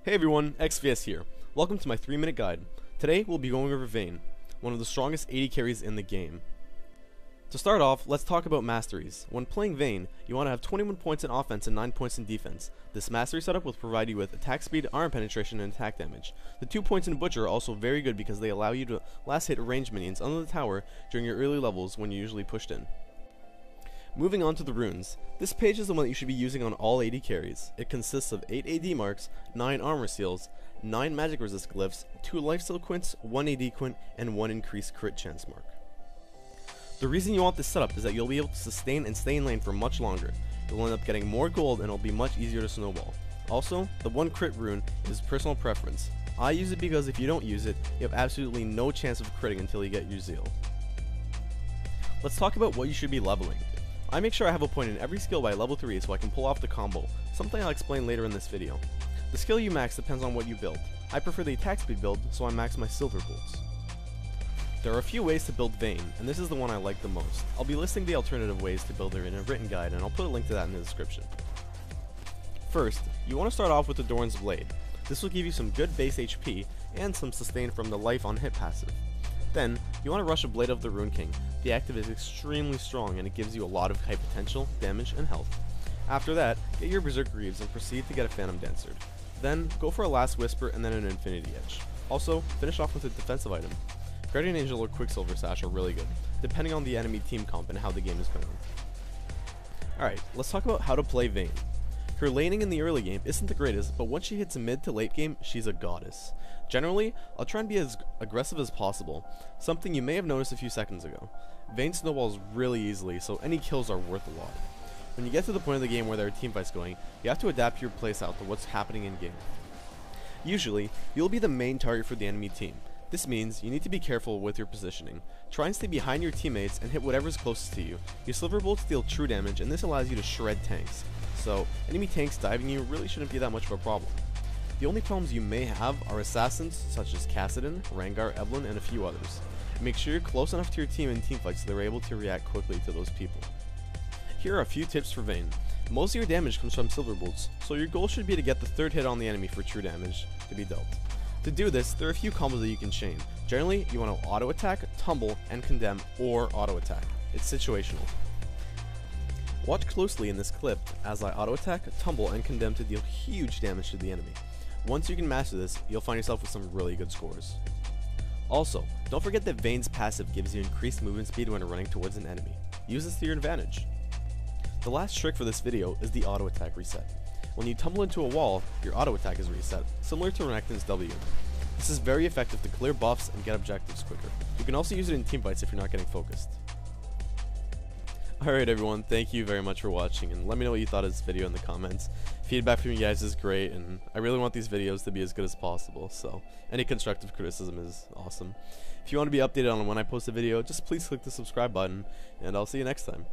Hey everyone, XVS here. Welcome to my 3-minute guide. Today we'll be going over Vayne, one of the strongest AD carries in the game. To start off, let's talk about masteries. When playing Vayne, you want to have 21 points in offense and 9 points in defense. This mastery setup will provide you with attack speed, armor penetration, and attack damage. The 2 points in Butcher are also very good because they allow you to last hit ranged minions under the tower during your early levels when you're usually pushed in. Moving on to the runes. This page is the one that you should be using on all AD carries. It consists of 8 AD marks, 9 armor seals, 9 magic resist glyphs, 2 lifesteal quints, 1 AD quint, and 1 increased crit chance mark. The reason you want this setup is that you'll be able to sustain and stay in lane for much longer. You'll end up getting more gold and it'll be much easier to snowball. Also, the 1 crit rune is personal preference. I use it because if you don't use it, you have absolutely no chance of critting until you get your zeal. Let's talk about what you should be leveling. I make sure I have a point in every skill by level 3 so I can pull off the combo, something I'll explain later in this video. The skill you max depends on what you build. I prefer the attack speed build, so I max my silver bolts. There are a few ways to build Vayne, and this is the one I like the most. I'll be listing the alternative ways to build her in a written guide, and I'll put a link to that in the description. First, you want to start off with the Doran's Blade. This will give you some good base HP, and some sustain from the life on hit passive. Then, you want to rush a Blade of the Rune King. The active is extremely strong and it gives you a lot of high potential, damage, and health. After that, get your Berserk Greaves and proceed to get a Phantom Dancer. Then, go for a Last Whisper and then an Infinity Edge. Also, finish off with a defensive item. Guardian Angel or Quicksilver Sash are really good, depending on the enemy team comp and how the game is going. Alright, let's talk about how to play Vayne. Her laning in the early game isn't the greatest, but once she hits mid to late game, she's a goddess. Generally, I'll try and be as aggressive as possible, something you may have noticed a few seconds ago. Vayne snowballs really easily, so any kills are worth a lot. When you get to the point of the game where there are teamfights going, you have to adapt your playstyle to what's happening in game. Usually, you'll be the main target for the enemy team. This means you need to be careful with your positioning. Try and stay behind your teammates and hit whatever's closest to you. Your silver bolts deal true damage, and this allows you to shred tanks. So, enemy tanks diving you really shouldn't be that much of a problem. The only problems you may have are assassins such as Kassadin, Rengar, Evelyn, and a few others. Make sure you're close enough to your team in teamfights so they're able to react quickly to those people. Here are a few tips for Vayne. Most of your damage comes from silver bolts, so your goal should be to get the 3rd hit on the enemy for true damage to be dealt. To do this, there are a few combos that you can chain. Generally, you want to auto attack, tumble, and condemn, or auto attack. It's situational. Watch closely in this clip as I auto attack, tumble, and condemn to deal huge damage to the enemy. Once you can master this, you'll find yourself with some really good scores. Also, don't forget that Vayne's passive gives you increased movement speed when running towards an enemy. Use this to your advantage. The last trick for this video is the auto attack reset. When you tumble into a wall, your auto attack is reset, similar to Renekton's W. This is very effective to clear buffs and get objectives quicker. You can also use it in teamfights if you're not getting focused. Alright everyone, thank you very much for watching, and let me know what you thought of this video in the comments. Feedback from you guys is great, and I really want these videos to be as good as possible, so any constructive criticism is awesome. If you want to be updated on when I post a video, just please click the subscribe button, and I'll see you next time.